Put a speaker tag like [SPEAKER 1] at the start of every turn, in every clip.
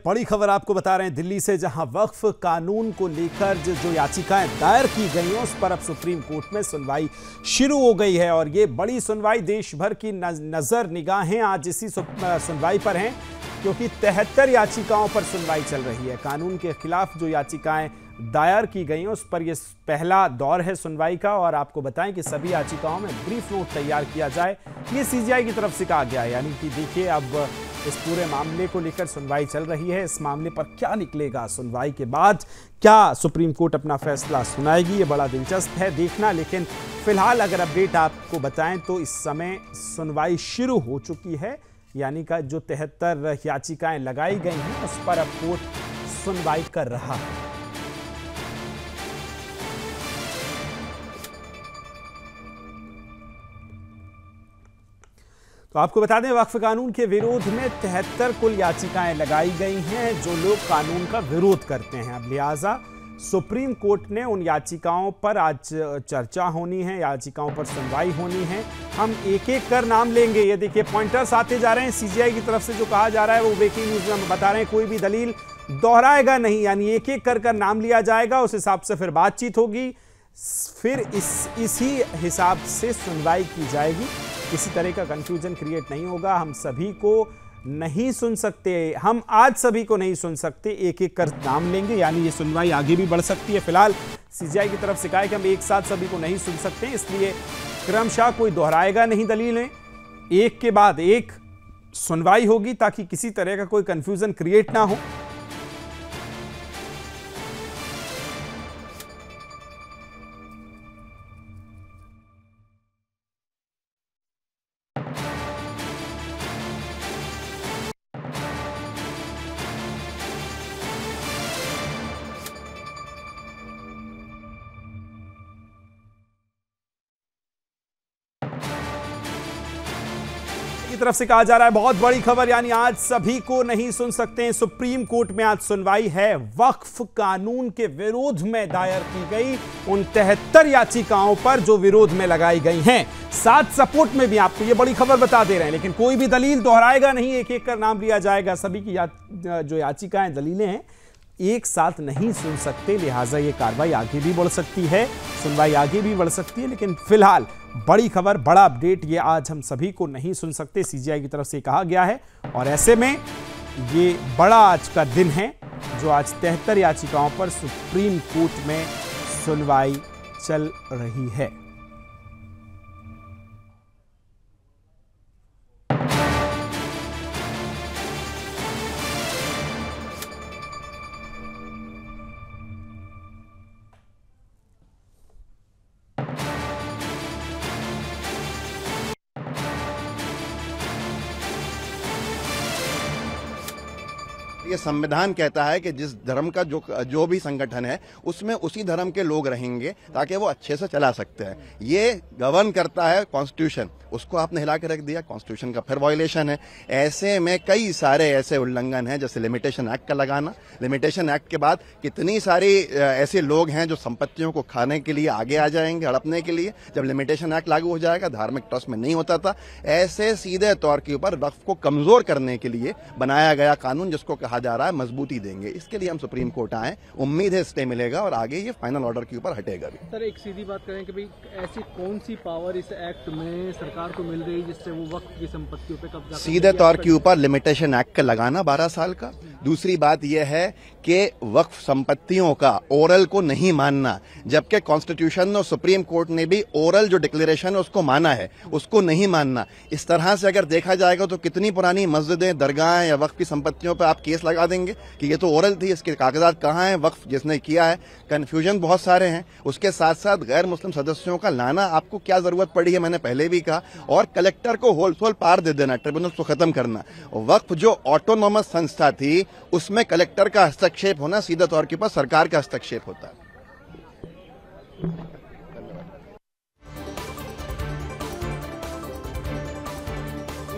[SPEAKER 1] बड़ी खबर आपको बता रहे हैं दिल्ली से, जहां वक्फ कानून को लेकर जो याचिकाएं दायर की गई हैं उस पर अब सुप्रीम कोर्ट में सुनवाई शुरू हो गई है। और ये बड़ी सुनवाई, देश भर की नजर निगाहें आज इसी सुनवाई पर हैं, क्योंकि 73 याचिकाओं पर सुनवाई चल रही है। कानून के खिलाफ जो याचिकाएं दायर की गई हैं उस पर यह पहला दौर है सुनवाई का। और आपको बताएं कि सभी याचिकाओं में ब्रीफ नोट तैयार किया जाए, ये सीजीआई की तरफ से कहा गया है। यानी कि देखिए, अब इस पूरे मामले को लेकर सुनवाई चल रही है। इस मामले पर क्या निकलेगा सुनवाई के बाद, क्या सुप्रीम कोर्ट अपना फैसला सुनाएगी, ये बड़ा दिलचस्प है देखना। लेकिन फिलहाल अगर अपडेट आपको बताएं तो इस समय सुनवाई शुरू हो चुकी है। यानी कि जो 73 याचिकाएं लगाई गई हैं उस पर अब कोर्ट सुनवाई कर रहा है। तो आपको बता दें, वक्फ कानून के विरोध में 73 कुल याचिकाएं लगाई गई हैं जो लोग कानून का विरोध करते हैं। अब लिहाजा सुप्रीम कोर्ट ने उन याचिकाओं पर आज चर्चा होनी है, याचिकाओं पर सुनवाई होनी है। हम एक एक कर नाम लेंगे। ये देखिए, पॉइंटर्स आते जा रहे हैं सीजीआई की तरफ से। जो कहा जा रहा है वो ब्रेकिंग न्यूज में बता रहे हैं, कोई भी दलील दोहराएगा नहीं। यानी एक एक कर नाम लिया जाएगा, उस हिसाब से फिर बातचीत होगी, फिर इसी हिसाब से सुनवाई की जाएगी। किसी तरह का कंफ्यूजन क्रिएट नहीं होगा। हम सभी को नहीं सुन सकते, हम आज सभी को नहीं सुन सकते, एक एक कर नाम लेंगे। यानी ये सुनवाई आगे भी बढ़ सकती है। फिलहाल सीजीआई की तरफ से कहा है कि हम एक साथ सभी को नहीं सुन सकते, इसलिए क्रमशः कोई दोहराएगा नहीं दलीलें, एक के बाद एक सुनवाई होगी ताकि किसी तरह का कोई कंफ्यूजन क्रिएट ना हो। की तरफ से कहा जा रहा है बहुत बड़ी खबर, यानी आज सभी को नहीं सुन सकते हैं। सुप्रीम कोर्ट में आज सुनवाई है वक्फ कानून के विरोध में दायर की गई उन 73 याचिकाओं पर जो विरोध में लगाई गई हैं। साथ सपोर्ट में भी आपको ये बड़ी खबर बता दे रहे हैं। लेकिन कोई भी दलील दोहराएगा नहीं, एक एक कर नाम लिया जाएगा। सभी की जो याचिकाएं, दलीलें हैं, एक साथ नहीं सुन सकते। लिहाजा ये कार्रवाई आगे भी बढ़ सकती है, सुनवाई आगे भी बढ़ सकती है। लेकिन फिलहाल बड़ी खबर, बड़ा अपडेट, ये आज हम सभी को नहीं सुन सकते, सीजीआई की तरफ से कहा गया है। और ऐसे में ये बड़ा आज का दिन है जो आज 73 याचिकाओं पर सुप्रीम कोर्ट में सुनवाई चल रही है।
[SPEAKER 2] ये संविधान कहता है कि जिस धर्म का जो भी संगठन है उसमें उसी धर्म के लोग रहेंगे ताकि वो अच्छे से चला सकते हैं। ये गवर्न करता है कॉन्स्टिट्यूशन, उसको आपने हिला के रख दिया, कॉन्स्टिट्यूशन का फिर वायलेशन है। ऐसे में कई सारे ऐसे उल्लंघन हैं, जैसे लिमिटेशन एक्ट का लगाना। लिमिटेशन एक्ट के बाद कितनी सारी ऐसे लोग हैं जो संपत्तियों को खाने के लिए आगे आ जाएंगे, हड़पने के लिए। जब लिमिटेशन एक्ट लागू हो जाएगा, धार्मिक ट्रस्ट में नहीं होता था, ऐसे सीधे तौर के ऊपर वक्फ को कमजोर करने के लिए बनाया गया कानून, जिसको कहा जा रहा है मजबूती देंगे। इसके लिए हम सुप्रीम कोर्ट आए, उम्मीद है स्टे मिलेगा और आगे ये फाइनल ऑर्डर के ऊपर हटेगा भी।
[SPEAKER 3] सर, एक सीधी बात करें कि भाई ऐसी कौन सी पावर इस एक्ट में सरकार को मिल गई जिससे वो वक्फ की संपत्तियों पे कब्जा? सीधे
[SPEAKER 2] तौर के ऊपर लिमिटेशन एक्ट का लगाना 12 साल का। दूसरी बात यह है कि वक्फ संपत्तियों का ओरल को नहीं मानना, जबकि कॉन्स्टिट्यूशन और सुप्रीम कोर्ट ने भी ओरल जो डिक्लेरेशन है उसको माना है, उसको नहीं मानना। इस तरह से अगर देखा जाएगा तो कितनी पुरानी मस्जिदें, दरगाहें या वक्फ की संपत्तियों पर आप केस लगा देंगे कि ये तो ओरल थी, इसके कागजात कहाँ हैं, वक्फ जिसने किया है। कंफ्यूजन बहुत सारे हैं। उसके साथ साथ गैर मुस्लिम सदस्यों का लाना आपको क्या जरूरत पड़ी है, मैंने पहले भी कहा। और कलेक्टर को होलसेल पार दे देना, ट्रिब्यूनल को खत्म करना। वक्फ जो ऑटोनोमस संस्था थी उसमें कलेक्टर का हस्तक्षेप होना सीधा तौर के ऊपर सरकार का हस्तक्षेप होता है।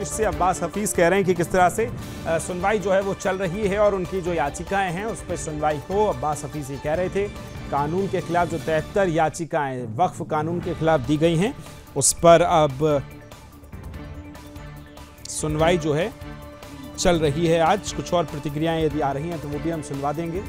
[SPEAKER 1] इससे अब्बास हफीज कह रहे हैं कि किस तरह से सुनवाई जो है वो चल रही है और उनकी जो याचिकाएं हैं उस पर सुनवाई हो। अब्बास हफीज ये कह रहे थे कानून के खिलाफ जो 73 याचिकाएं वक्फ कानून के खिलाफ दी गई हैं उस पर अब सुनवाई जो है चल रही है आज। कुछ और प्रतिक्रियाएं यदि आ रही हैं तो वो भी हम सुनवा देंगे।